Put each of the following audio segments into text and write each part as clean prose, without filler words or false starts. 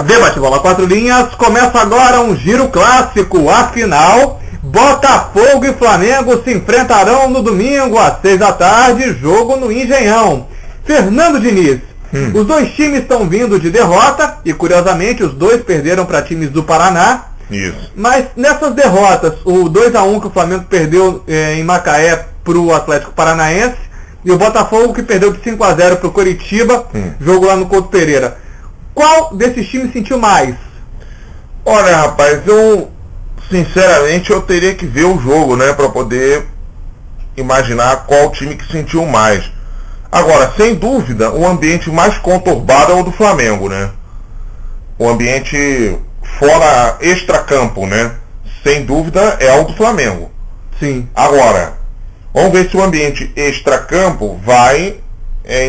Debate Bola 4 Linhas, começa agora um giro clássico, afinal, Botafogo e Flamengo se enfrentarão no domingo às 6 da tarde, jogo no Engenhão. Fernando Diniz, os dois times estão vindo de derrota e curiosamente os dois perderam para times do Paraná. Isso. Mas nessas derrotas, o 2-1 que o Flamengo perdeu em Macaé para o Atlético Paranaense e o Botafogo que perdeu de 5-0 para o Coritiba, jogo lá no Couto Pereira. Qual desses times sentiu mais? Olha, rapaz, sinceramente eu teria que ver o jogo, né, para poder imaginar qual time que sentiu mais. Agora, sem dúvida, o ambiente mais conturbado é o do Flamengo, né? O ambiente fora extracampo, né? Sem dúvida é o do Flamengo. Sim. Agora, vamos ver se o ambiente extracampo vai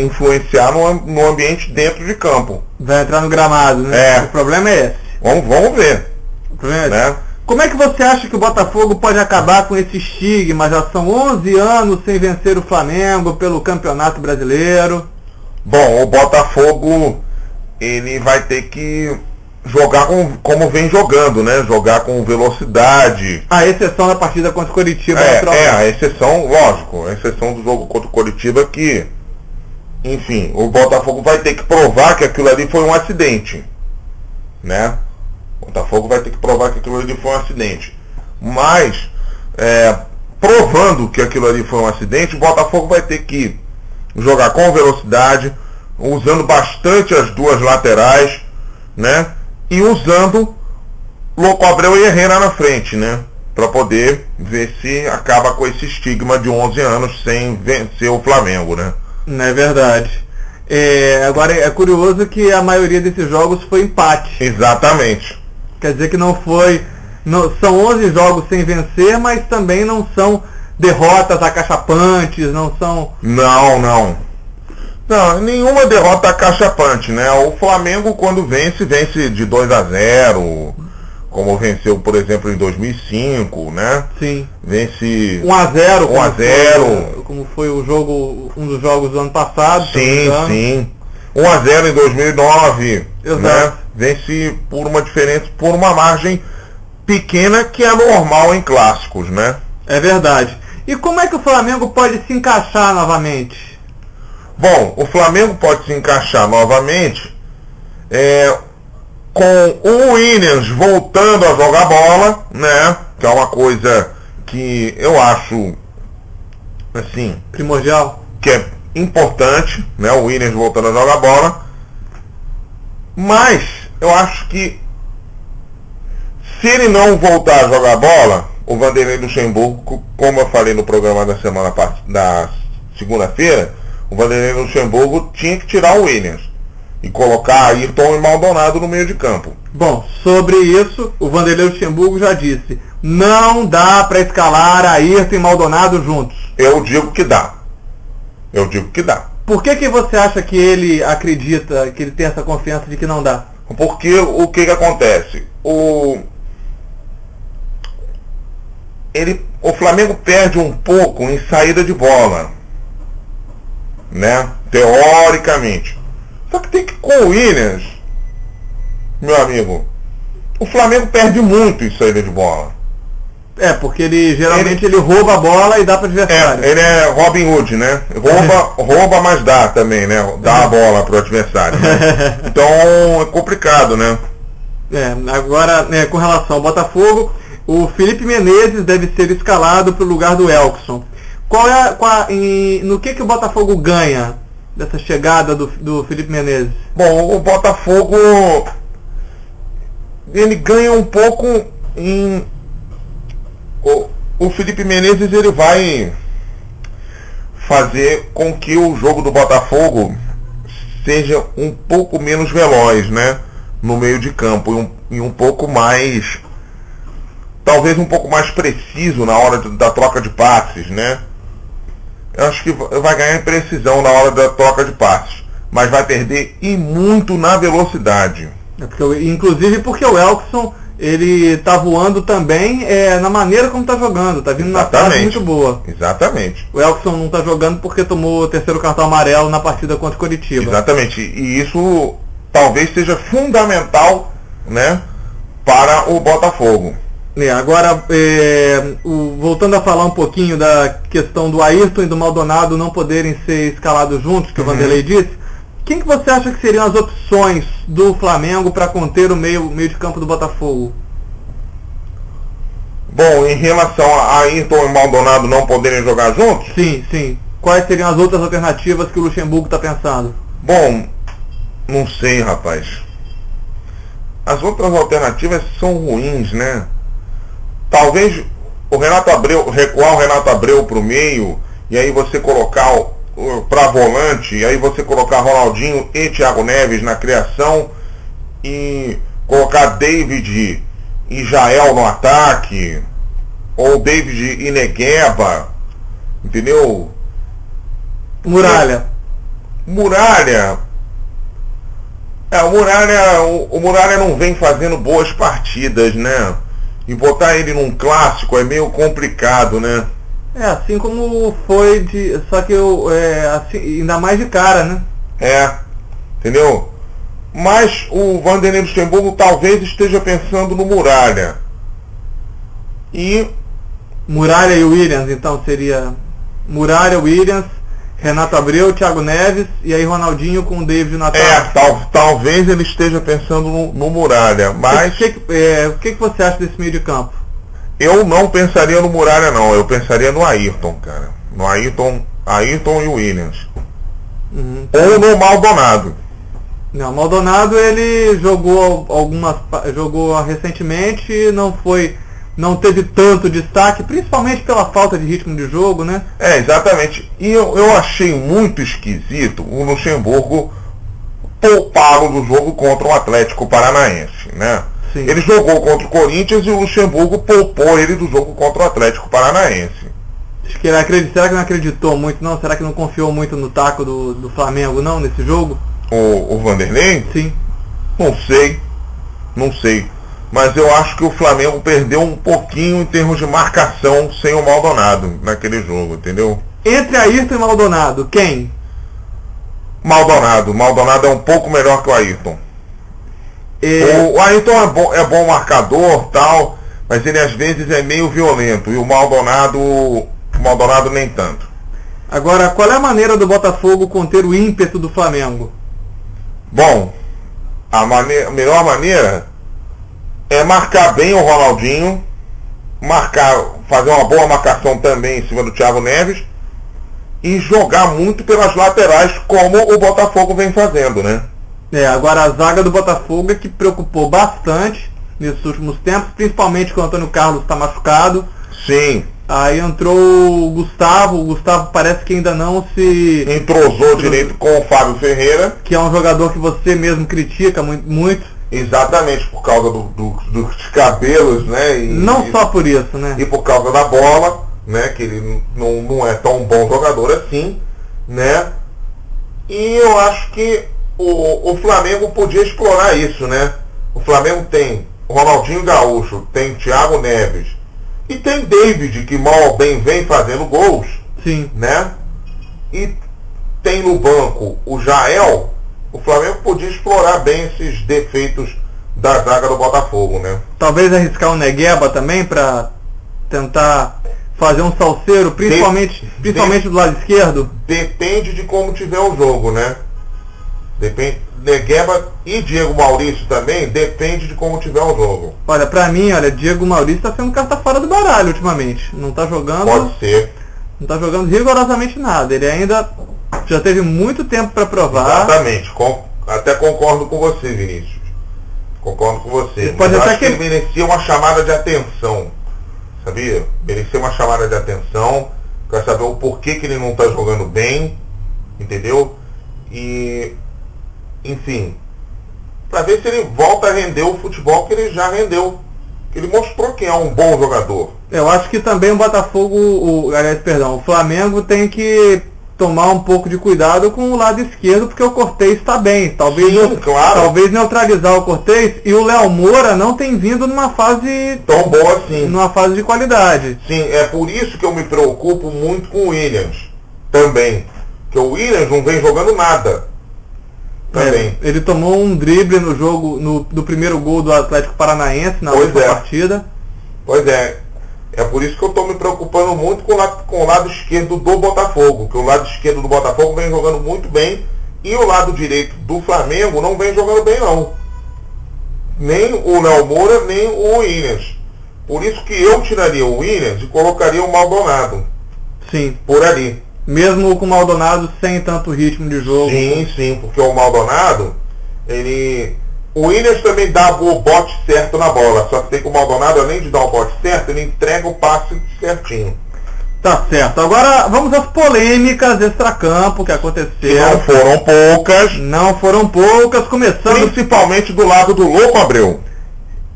influenciar no ambiente dentro de campo. Vai entrar no gramado, né? O problema é esse. Vamos ver. O problema é esse. Né? Como é que você acha que o Botafogo pode acabar com esse estigma? Já são 11 anos sem vencer o Flamengo pelo Campeonato Brasileiro. Bom, o Botafogo ele vai ter que jogar como vem jogando, né? Jogar com velocidade. A exceção da partida contra o Coritiba. A exceção, lógico, a exceção do jogo contra o Coritiba que, enfim, o Botafogo vai ter que provar que aquilo ali foi um acidente, né? O Botafogo vai ter que provar que aquilo ali foi um acidente. Mas, provando que aquilo ali foi um acidente, o Botafogo vai ter que jogar com velocidade, usando bastante as duas laterais, né? E usando Louco Abreu e Herrera na frente, né? Para poder ver se acaba com esse estigma de 11 anos sem vencer o Flamengo, né? Não é verdade. Agora é curioso que a maioria desses jogos foi empate. Exatamente. Quer dizer que não foi... são 11 jogos sem vencer, mas também não são derrotas acachapantes, não são... Não, nenhuma derrota acachapante, né? O Flamengo quando vence de 2-0, como venceu, por exemplo, em 2005, né? Sim. Vence 1-0, como foi o jogo, um dos jogos do ano passado. Sim. 1-0 em 2009, exato, né? Vence por uma diferença, por uma margem pequena que é normal em clássicos, né? É verdade. E como é que o Flamengo pode se encaixar novamente? Bom, o Flamengo pode se encaixar novamente com o Williams voltando a jogar bola, né? Que é uma coisa que eu acho assim primordial, que é importante, né? O Williams voltando a jogar bola. Mas eu acho que se ele não voltar a jogar bola, o Vanderlei Luxemburgo, como eu falei no programa da segunda-feira, o Vanderlei Luxemburgo tinha que tirar o Williams e colocar Ayrton e Maldonado no meio de campo. Bom, sobre isso, o Vanderlei Luxemburgo já disse, não dá para escalar Ayrton e Maldonado juntos. Eu digo que dá. Por que você acha que ele acredita, que ele tem essa confiança de que não dá? Porque o que acontece? O Flamengo perde um pouco em saída de bola, né? Teoricamente. Só que tem que com o Williams, meu amigo, o Flamengo perde muito em saída de bola. Porque ele geralmente ele rouba a bola e dá para o adversário. Ele é Robin Hood, né? Rouba, mas dá também, né? Dá a bola pro adversário, né? Então é complicado, né? Agora, com relação ao Botafogo, o Felipe Menezes deve ser escalado para o lugar do Elkson. No que o Botafogo ganha dessa chegada do Felipe Menezes? Bom, o Botafogo ele ganha um pouco em... O Felipe Menezes ele vai fazer com que o jogo do Botafogo seja um pouco menos veloz, né? No meio de campo e um pouco mais, talvez um pouco mais preciso na hora da troca de passes, né? Eu acho que vai ganhar em precisão na hora da troca de passes, mas vai perder e muito na velocidade. Inclusive porque o Elkson ele tá voando também na maneira como tá jogando, tá vindo na fase muito boa. Exatamente. O Elkson não tá jogando porque tomou o terceiro cartão amarelo na partida contra o Coritiba. Exatamente. E isso talvez seja fundamental, né, para o Botafogo. Agora, voltando a falar um pouquinho da questão do Ayrton e do Maldonado não poderem ser escalados juntos, que o Vanderlei disse, quem que você acha que seriam as opções do Flamengo para conter o meio de campo do Botafogo? Bom, em relação a Ayrton e Maldonado não poderem jogar juntos? Sim. Quais seriam as outras alternativas que o Luxemburgo está pensando? Bom, não sei, rapaz. As outras alternativas são ruins, né? Talvez recuar o Renato Abreu para o meio, e aí você colocar para volante, e aí você colocar Ronaldinho e Thiago Neves na criação, e colocar David e Jael no ataque, ou David e Negueba, entendeu? Muralha. O Muralha não vem fazendo boas partidas, né? E botar ele num clássico é meio complicado, né? Assim como foi só que assim, ainda mais de cara, né? Entendeu? Mas o Vanderlei Luxemburgo talvez esteja pensando no Muralha. Muralha e Williams, então seria Muralha, Williams, Renato Abreu, Thiago Neves e aí Ronaldinho com o David no ataque. Talvez ele esteja pensando no Muralha, mas... O que você acha desse meio de campo? Eu não pensaria no Muralha, não. Eu pensaria no Ayrton, cara. No Ayrton e o Williams. Ou no Maldonado. Não, o Maldonado ele jogou recentemente, não teve tanto destaque, principalmente pela falta de ritmo de jogo, né? Exatamente. E eu achei muito esquisito o Luxemburgo poupá-lo do jogo contra o Atlético Paranaense, né? Sim. Ele jogou contra o Corinthians e o Luxemburgo poupou ele do jogo contra o Atlético Paranaense. Será que não acreditou muito, não? Será que não confiou muito no taco do Flamengo, não, nesse jogo? O Vanderlei? Sim. Não sei. Mas eu acho que o Flamengo perdeu um pouquinho em termos de marcação sem o Maldonado naquele jogo, entendeu? Entre Ayrton e Maldonado, quem? Maldonado. Maldonado é um pouco melhor que o Ayrton. O Ayrton é bom marcador, tal, mas ele às vezes é meio violento. E o Maldonado nem tanto. Agora, qual é a maneira do Botafogo conter o ímpeto do Flamengo? Bom, a melhor maneira é marcar bem o Ronaldinho, fazer uma boa marcação também em cima do Thiago Neves e jogar muito pelas laterais, como o Botafogo vem fazendo, né? Agora a zaga do Botafogo é que preocupou bastante nesses últimos tempos, principalmente que o Antônio Carlos está machucado. Sim. Aí entrou o Gustavo parece que ainda não se entrosou direito com o Fábio Ferreira, que é um jogador que você mesmo critica muito. Exatamente, por causa dos cabelos, né? Só por isso, né? E por causa da bola, né? Que ele não é tão bom jogador assim, né? E eu acho que o Flamengo podia explorar isso, né? O Flamengo tem Ronaldinho Gaúcho, tem Thiago Neves e tem David, que mal ou bem vem fazendo gols. Sim. Né? E tem no banco o Jael. O Flamengo podia explorar bem esses defeitos da zaga do Botafogo, né? Talvez arriscar o Negueba também para tentar fazer um salseiro, principalmente do lado esquerdo. Depende de como tiver o jogo, né? Negueba e Diego Maurício também, depende de como tiver o jogo. Olha, pra mim, Diego Maurício tá sendo carta fora do baralho ultimamente. Não tá jogando. Pode ser. Não tá jogando rigorosamente nada. Ele ainda já teve muito tempo para provar. Exatamente. Até concordo com você, Vinícius. Concordo com você. Mas eu acho que ele merecia uma chamada de atenção. Sabia? Merecia uma chamada de atenção. Quer saber o porquê que ele não tá jogando bem. Entendeu? E enfim, para ver se ele volta a render o futebol que ele já rendeu. Ele mostrou que é um bom jogador. Eu acho que também o Botafogo, o Flamengo tem que tomar um pouco de cuidado com o lado esquerdo, porque o Cortez está bem. Talvez neutralizar o Cortez, e o Léo Moura não tem vindo numa fase tão boa assim. Numa fase de qualidade. Sim, é por isso que eu me preocupo muito com o Williams também. Que o Williams não vem jogando nada. também. Ele tomou um drible no jogo, no primeiro gol do Atlético Paranaense na última partida. Pois é. É por isso que eu estou me preocupando muito com o lado esquerdo do Botafogo, que o lado esquerdo do Botafogo vem jogando muito bem e o lado direito do Flamengo não vem jogando bem não. Nem o Léo Moura, nem o Williams. Por isso que eu tiraria o Williams e colocaria o Maldonado. Sim. Por ali. Mesmo com o Maldonado sem tanto ritmo de jogo. Sim, porque o Maldonado, o Williams também dá o bote certo na bola, só que tem que o Maldonado, além de dar o bote certo, ele entrega o passe certinho. Tá certo. Agora vamos às polêmicas extracampo que aconteceram. Não foram poucas, começando principalmente do lado do Louco Abreu.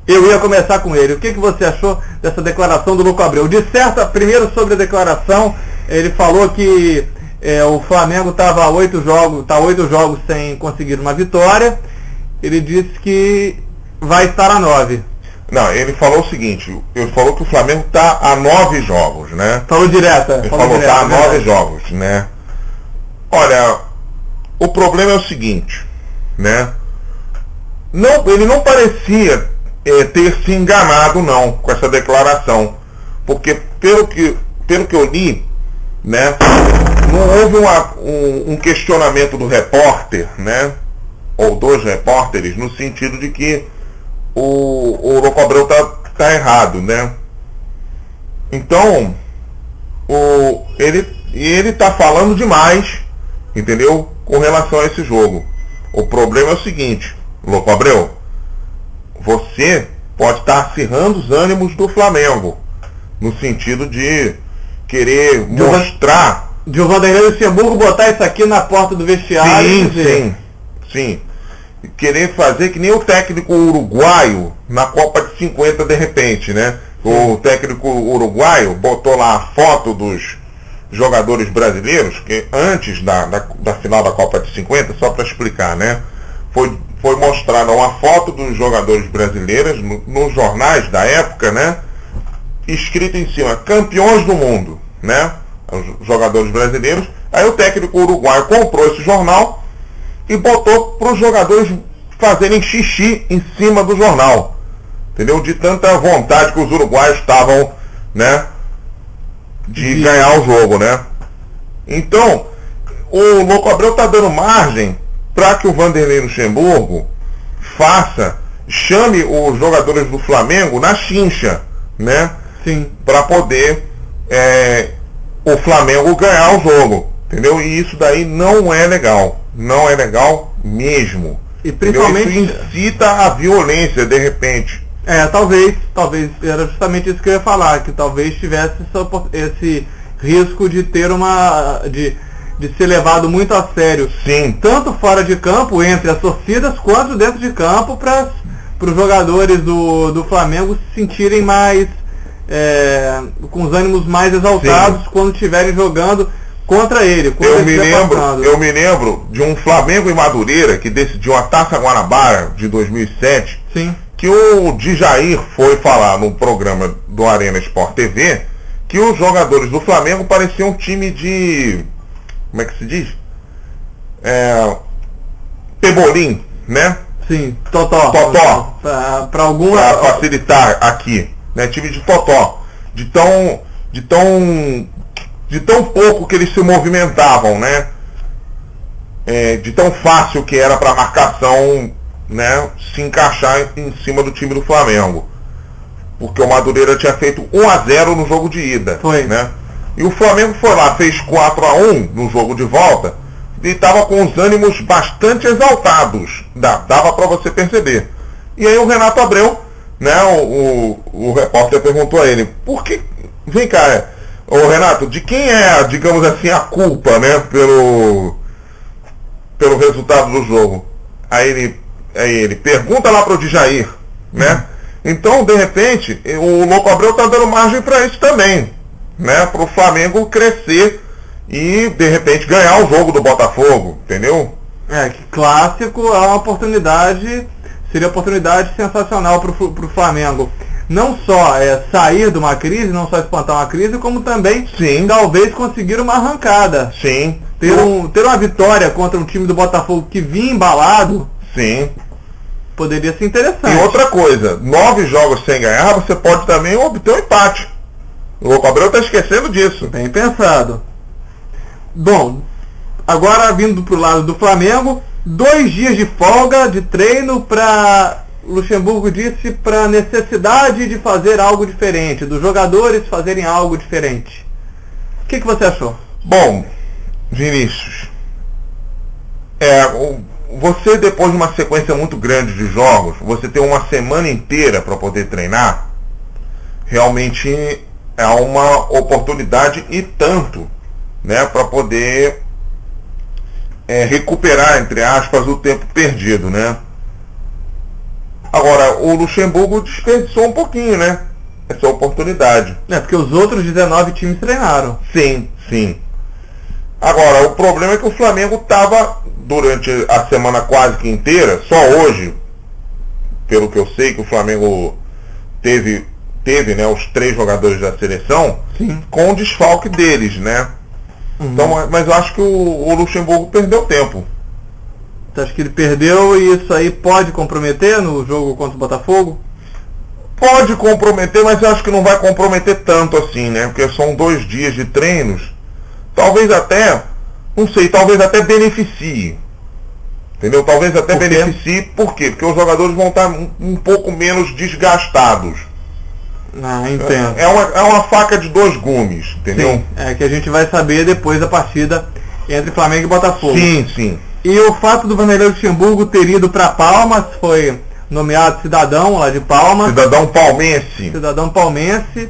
Eu ia começar com ele. O que você achou dessa declaração do Louco Abreu? Primeiro sobre a declaração, ele falou que o Flamengo estava 8 jogos sem conseguir uma vitória. Ele disse que vai estar a 9. Não, ele falou o seguinte, ele falou que o Flamengo está a 9 jogos, né? Falou direto. Ele falou que está a 9 jogos, né? Olha, o problema é o seguinte, né? Ele não parecia ter se enganado não com essa declaração, porque pelo que eu li, né, não houve um questionamento do repórter, né, ou dos repórteres, no sentido de que o Louco Abreu tá errado, né? Então ele tá falando demais, entendeu, com relação a esse jogo. O problema é o seguinte, Louco Abreu, você pode estar acirrando os ânimos do Flamengo, no sentido de querer mostrar... De o Vanderlei Luxemburgo botar isso aqui na porta do vestiário. Sim. Querer fazer que nem o técnico uruguaio na Copa de 50 de repente, né? O técnico uruguaio botou lá a foto dos jogadores brasileiros, que antes da final da Copa de 50, só para explicar, né? Foi mostrada uma foto dos jogadores brasileiros nos jornais da época, né? Escrito em cima, campeões do mundo, né? Os jogadores brasileiros. Aí o técnico uruguaio comprou esse jornal e botou para os jogadores fazerem xixi em cima do jornal, entendeu? De tanta vontade que os uruguaios estavam, né, de ganhar o jogo, né? Então, o Louco Abreu está dando margem para que o Vanderlei Luxemburgo chame os jogadores do Flamengo na chincha, né? Sim. Para poder o Flamengo ganhar o jogo, entendeu? E isso daí não é legal. Não é legal mesmo. E principalmente isso incita a violência de repente. Talvez era justamente isso que eu ia falar, que talvez tivesse esse risco de ter de ser levado muito a sério. Sim. Tanto fora de campo, entre as torcidas, quanto dentro de campo, para os jogadores do Flamengo se sentirem mais com os ânimos mais exaltados. Sim. Quando estiverem jogando contra ele. Eu me lembro de um Flamengo e Madureira que decidiu a Taça Guanabara de 2007. Sim. Que o Djair foi falar no programa do Arena Sport TV que os jogadores do Flamengo pareciam um time de... Como é que se diz? Pebolim, né? Sim, Totó. Para facilitar aqui, né? Time de Totó. De tão pouco que eles se movimentavam, né? De tão fácil que era para a marcação, né, se encaixar em cima do time do Flamengo. Porque o Madureira tinha feito 1-0 no jogo de ida. Foi. Né? E o Flamengo foi lá, fez 4-1 no jogo de volta e estava com os ânimos bastante exaltados. Dava para você perceber. E aí o Renato Abreu, né, o repórter perguntou a ele, por que... Vem cá, ô Renato, de quem é, digamos assim, a culpa, né, pelo resultado do jogo? Aí ele pergunta lá para o Djair, né? Então, de repente, o Louco Abreu está dando margem para isso também, né? Para o Flamengo crescer e, de repente, ganhar o jogo do Botafogo, entendeu? Que clássico é uma oportunidade, seria uma oportunidade sensacional para o Flamengo. Não só sair de uma crise, não só espantar uma crise, como também, sim, talvez conseguir uma arrancada. Sim. ter uma vitória contra um time do Botafogo que vinha embalado, sim, poderia ser interessante. E outra coisa, 9 jogos sem ganhar, você pode também obter um empate. O Louco Abreu está esquecendo disso. Bem pensado. Bom, agora vindo pro lado do Flamengo, 2 dias de folga, de treino, para Luxemburgo disse, para necessidade de fazer algo diferente, dos jogadores fazerem algo diferente. O que você achou? Bom, Vinícius, você depois de uma sequência muito grande de jogos, você ter uma semana inteira para poder treinar, realmente é uma oportunidade e tanto, né, para poder recuperar, entre aspas, o tempo perdido, né? Agora, o Luxemburgo desperdiçou um pouquinho, né, essa oportunidade. Porque os outros 19 times treinaram. Sim, sim. Agora, o problema é que o Flamengo estava, durante a semana quase que inteira, só hoje, pelo que eu sei, que o Flamengo teve, né, os 3 jogadores da seleção, sim, com o desfalque deles, né? Então, mas eu acho que o Luxemburgo perdeu tempo. Você acha que ele perdeu e isso aí pode comprometer no jogo contra o Botafogo? Pode comprometer, mas eu acho que não vai comprometer tanto assim, né? Porque são 2 dias de treinos. Talvez até, não sei, talvez até beneficie. Entendeu? Talvez até beneficie. Por quê? Porque os jogadores vão estar um pouco menos desgastados. Entendo. É uma faca de 2 gumes, entendeu? Sim, é que a gente vai saber depois da partida entre Flamengo e Botafogo. Sim, sim. E o fato do Vanderlei Luxemburgo ter ido para Palmas, foi nomeado cidadão lá de Palmas. Cidadão palmense. Cidadão palmense.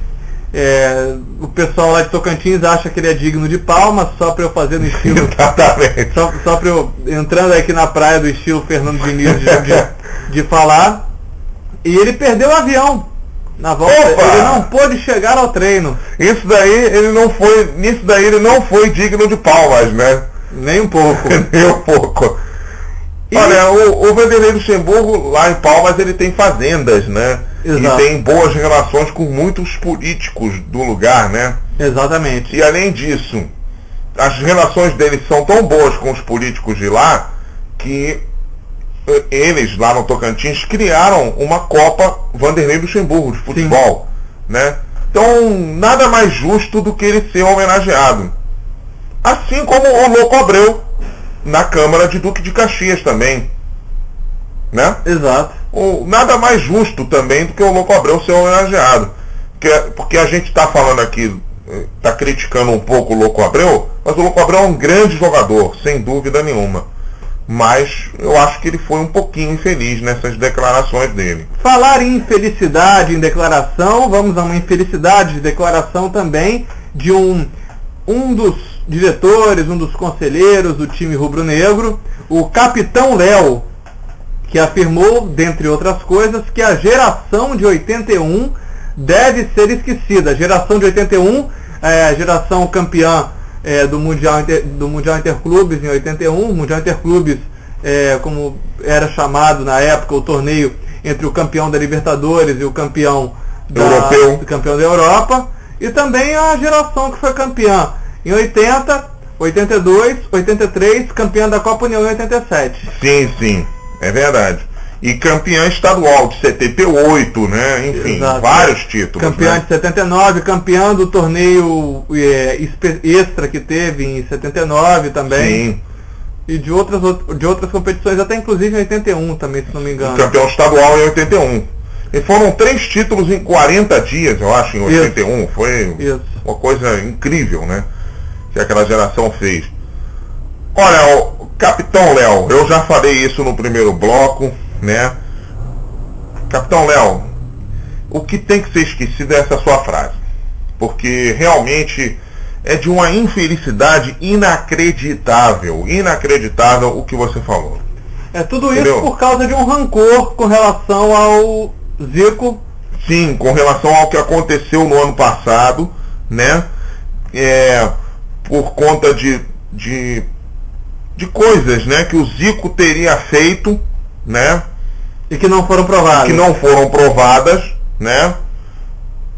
O pessoal lá de Tocantins acha que ele é digno de Palmas, só para eu fazer no estilo. Exatamente. Só para eu entrando aqui na praia do estilo Fernando Diniz de falar. E ele perdeu o avião na volta. Opa! Ele não pôde chegar ao treino. Nisso daí ele não foi digno de Palmas, né? Nem um pouco. Nem um pouco. Olha, o Vanderlei Luxemburgo lá em Palmas, ele tem fazendas, né? Exato. E tem boas relações com muitos políticos do lugar, né? Exatamente. E além disso, as relações dele são tão boas com os políticos de lá que eles lá no Tocantins criaram uma Copa Vanderlei Luxemburgo de futebol, né? Então nada mais justo do que ele ser homenageado, assim como o Louco Abreu na Câmara de Duque de Caxias também, né? Exato. Nada mais justo também do que o Louco Abreu ser homenageado, porque a gente está falando aqui, está criticando um pouco o Louco Abreu, mas o Louco Abreu é um grande jogador, sem dúvida nenhuma. Mas eu acho que ele foi um pouquinho infeliz nessas declarações dele. Falar em infelicidade em declaração, vamos a uma infelicidade de declaração também de um dos diretores, um dos conselheiros do time rubro-negro, o Capitão Léo, que afirmou, dentre outras coisas, que a geração de 81 deve ser esquecida. A geração de 81 é a geração campeã do Mundial Interclubes em 81, Mundial Interclubes, como era chamado na época, o torneio entre o campeão da Libertadores e o campeão da Europa, e também a geração que foi campeã em 80, 82, 83, campeã da Copa União em 87. Sim, sim, é verdade. E campeã estadual de 78, né? Enfim, exato, vários títulos. Campeã, né, de 79, campeã do torneio extra que teve em 79 também. Sim. E de outras competições, até inclusive em 81 também, se não me engano. Campeão estadual em 81. E foram 3 títulos em 40 dias, eu acho, em 81. Isso. Foi uma coisa incrível, né? Que aquela geração fez. Olha, o Capitão Léo, eu já falei isso no primeiro bloco, né? Capitão Léo, o que tem que ser esquecido é essa sua frase, porque realmente é de uma infelicidade inacreditável o que você falou. Tudo isso, entendeu? Por causa de um rancor com relação ao Zico. Sim, com relação ao que aconteceu no ano passado, né? Por conta de coisas, né, que o Zico teria feito, né? E que não foram provadas. Que não foram provadas, né?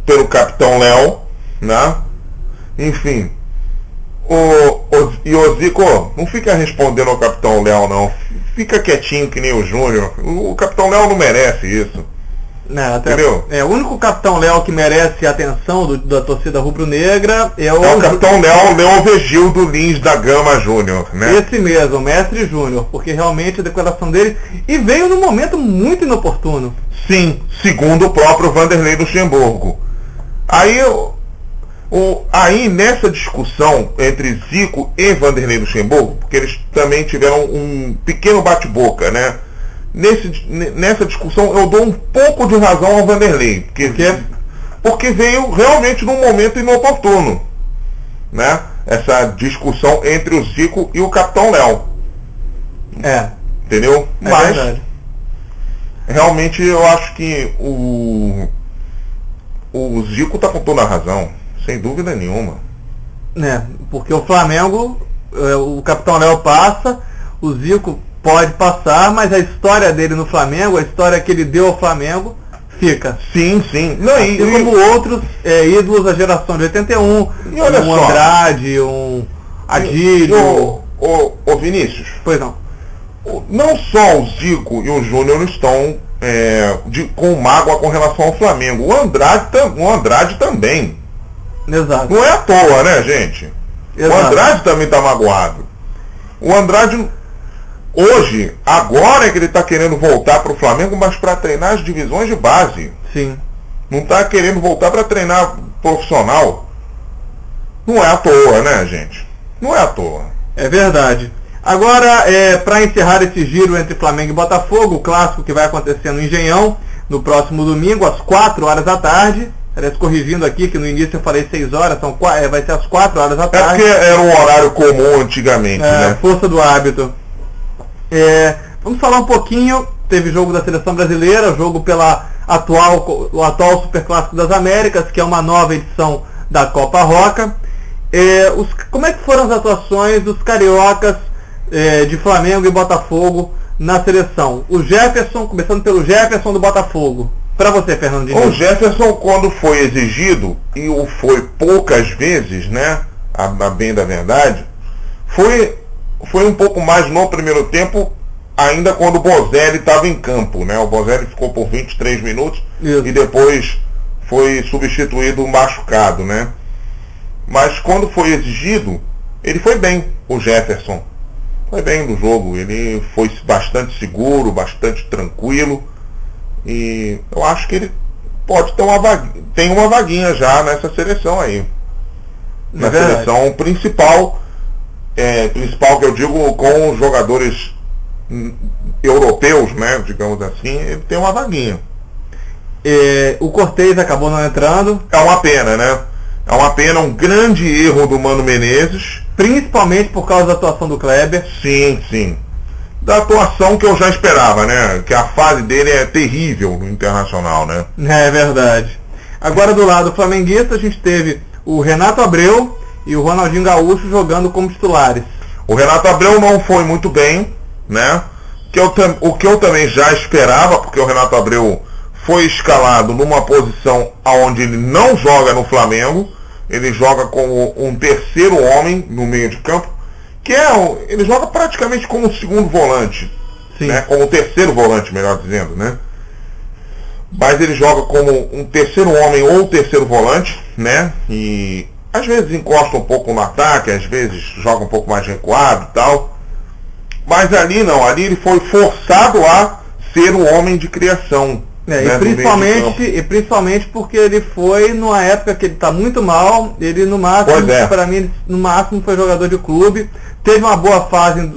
Pelo Capitão Léo, né? Enfim, E o Zico, não fica respondendo ao Capitão Léo, não. Fica quietinho que nem o Júnior. O Capitão Léo não merece isso. Não, entendeu? O único Capitão Léo que merece a atenção da torcida rubro-negra é o Capitão Léo Vegildo Lins da Gama Júnior, né? Esse mesmo, o Mestre Júnior, porque realmente a declaração dele e veio num momento muito inoportuno. Sim, segundo o próprio Vanderlei Luxemburgo. Aí nessa discussão entre Zico e Vanderlei Luxemburgo, porque eles também tiveram um pequeno bate-boca, né? Nessa discussão eu dou um pouco de razão ao Vanderlei, porque veio realmente num momento inoportuno, né? Essa discussão entre o Zico e o Capitão Léo. Entendeu? Mas verdade. Realmente eu acho que o Zico tá com toda a razão, sem dúvida nenhuma. Porque o Flamengo, o Capitão Léo passa, o Zico pode passar, mas a história dele no Flamengo, a história que ele deu ao Flamengo, fica. Sim. Não, assim como outros ídolos da geração de 81, e olha um só, Andrade, um Adílio. Ô Vinícius. Pois não. Não só o Zico e o Júnior estão com mágoa com relação ao Flamengo. O Andrade também. Exato. Não é à toa, né, gente? Exato. O Andrade também está magoado. O Andrade, hoje, agora é que ele está querendo voltar para o Flamengo, mas para treinar as divisões de base. Sim. Não está querendo voltar para treinar profissional. Não é à toa, né, gente? Não é à toa. É verdade. Agora, para encerrar esse giro entre Flamengo e Botafogo, o clássico que vai acontecer no Engenhão, no próximo domingo, às 4 horas da tarde. Aliás, corrigindo aqui, que no início eu falei 6 horas, vai ser às 4 horas da tarde. É porque era um horário comum antigamente, né? Força do hábito. Vamos falar um pouquinho, teve jogo da Seleção Brasileira, jogo pela o atual Superclássico das Américas, que é uma nova edição da Copa Roca. Como é que foram as atuações dos cariocas de Flamengo e Botafogo na seleção? O Jefferson, começando pelo Jefferson do Botafogo. Para você, Fernando Diniz. O Jefferson, quando foi exigido, e o foi poucas vezes, né? A bem da verdade, foi um pouco mais no primeiro tempo, ainda quando o Bozelli estava em campo, né? O Bozelli ficou por 23 minutos. Isso. E depois foi substituído machucado, né? Mas quando foi exigido, ele foi bem, o Jefferson. Foi bem no jogo, ele foi bastante seguro, bastante tranquilo. E eu acho que ele pode ter tem uma vaguinha já nessa seleção aí. Na seleção principal, principal que eu digo com os jogadores europeus, né, digamos assim, ele tem uma vaguinha. O Cortez acabou não entrando. É uma pena, né? É uma pena, um grande erro do Mano Menezes. Principalmente por causa da atuação do Kleber. Sim. Da atuação que eu já esperava, né? Que a fase dele é terrível no Internacional, né? É verdade. Agora do lado flamenguista a gente teve o Renato Abreu e o Ronaldinho Gaúcho jogando como titulares. O Renato Abreu não foi muito bem, né? O que eu também já esperava, porque o Renato Abreu foi escalado numa posição onde ele não joga no Flamengo. Ele joga como um terceiro homem no meio de campo, ele joga praticamente como segundo volante. Sim. Né? Como terceiro volante, melhor dizendo, né? Mas ele joga como um terceiro homem ou terceiro volante, né? E às vezes encosta um pouco no ataque, às vezes joga um pouco mais recuado e tal. Mas ali não, ali ele foi forçado a ser um homem de criação. Né, e principalmente porque ele foi numa época que ele está muito mal, ele no máximo, para mim, no máximo foi jogador de clube, teve uma boa fase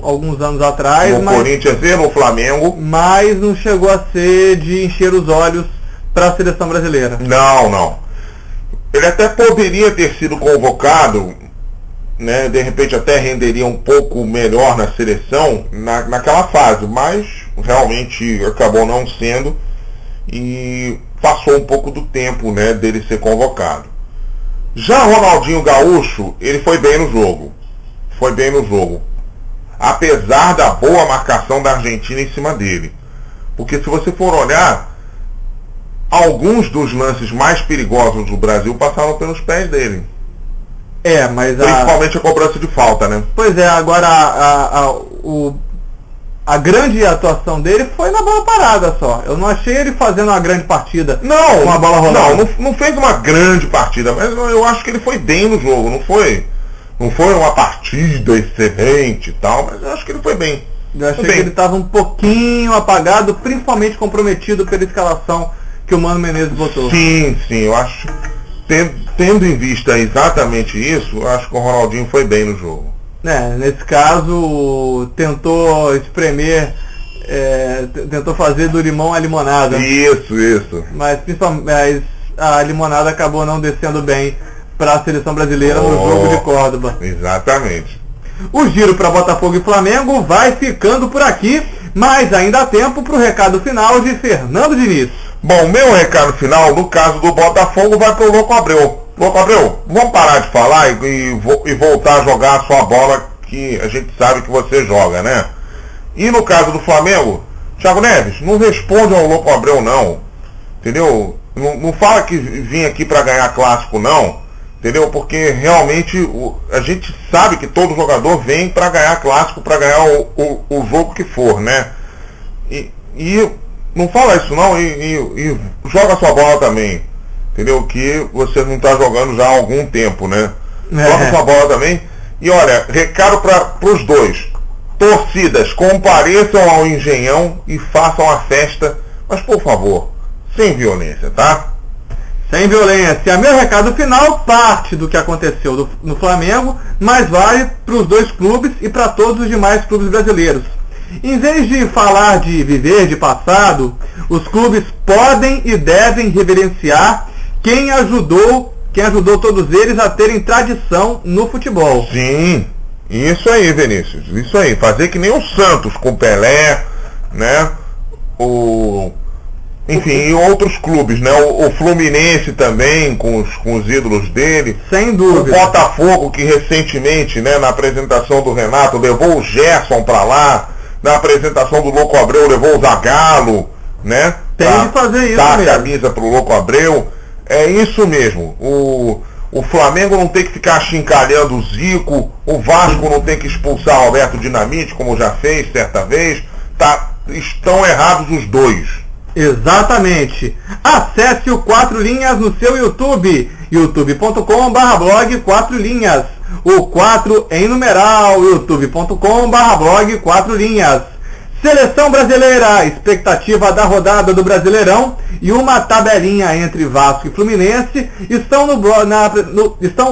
alguns anos atrás, no Corinthians e no Flamengo, mas não chegou a ser de encher os olhos para a seleção brasileira. Não. Ele até poderia ter sido convocado, né, de repente até renderia um pouco melhor na seleção naquela fase, mas realmente acabou não sendo. E passou um pouco do tempo, né, dele ser convocado. Já Ronaldinho Gaúcho, ele foi bem no jogo. Apesar da boa marcação da Argentina em cima dele. Porque se você for olhar, alguns dos lances mais perigosos do Brasil passaram pelos pés dele. Mas principalmente a cobrança de falta, né? Pois é, agora a grande atuação dele foi na bola parada só. Eu não achei ele fazendo uma grande partida com a bola rolando. Não fez uma grande partida, mas eu acho que ele foi bem no jogo. Não foi uma partida excelente e tal, mas eu acho que ele foi bem. Eu achei que ele estava um pouquinho apagado, principalmente comprometido pela escalação que o Mano Menezes botou. Sim, eu acho, tendo em vista exatamente isso, eu acho que o Ronaldinho foi bem no jogo. Nesse caso, tentou espremer, tentou fazer do limão a limonada. Isso. Mas a limonada acabou não descendo bem para a seleção brasileira no jogo de Córdoba. Exatamente. O giro para Botafogo e Flamengo vai ficando por aqui, mas ainda há tempo para o recado final de Fernando Diniz. Bom, meu recado final, no caso do Botafogo, vai para o Louco Abreu. Louco Abreu, vamos parar de falar e voltar a jogar a sua bola que a gente sabe que você joga, né? E no caso do Flamengo, Thiago Neves, não responde ao Louco Abreu não, entendeu? Não fala que vim aqui para ganhar clássico não, entendeu? Porque realmente a gente sabe que todo jogador vem para ganhar clássico, para ganhar o jogo que for, né? E não fala isso não e joga a sua bola também. Entendeu? Que você não está jogando já há algum tempo, né? Joga sua bola também. E olha, recado para os dois. Torcidas, compareçam ao Engenhão e façam a festa. Mas, por favor, sem violência, tá? Sem violência. Meu recado final parte do que aconteceu no Flamengo, mas vale para os dois clubes e para todos os demais clubes brasileiros. Em vez de falar de viver de passado, os clubes podem e devem reverenciar quem ajudou todos eles a terem tradição no futebol. Sim, isso aí, Vinícius, isso aí, fazer que nem o Santos com Pelé, né? Enfim, e outros clubes, né? O Fluminense também, com os ídolos dele. Sem dúvida. O Botafogo, que recentemente, né, na apresentação do Renato, levou o Gerson pra lá, na apresentação do Louco Abreu, levou o Zagallo, né? Tem de fazer isso dar mesmo. A camisa pro Louco Abreu. É isso mesmo. O Flamengo não tem que ficar achincalhando o Zico, o Vasco não tem que expulsar o Alberto Dinamite, como já fez certa vez. Estão errados os dois. Exatamente. Acesse o 4 Linhas no seu YouTube, youtube.com/blog 4 Linhas. O 4 em numeral, youtube.com/blog 4 Linhas. Seleção brasileira, expectativa da rodada do Brasileirão e uma tabelinha entre Vasco e Fluminense estão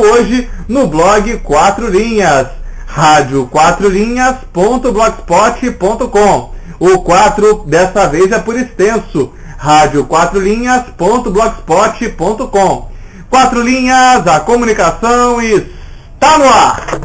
hoje no blog 4 Linhas, rádio 4linhas.blogspot.com. O 4 dessa vez é por extenso, rádio 4linhas.blogspot.com. 4 Linhas, a comunicação está no ar!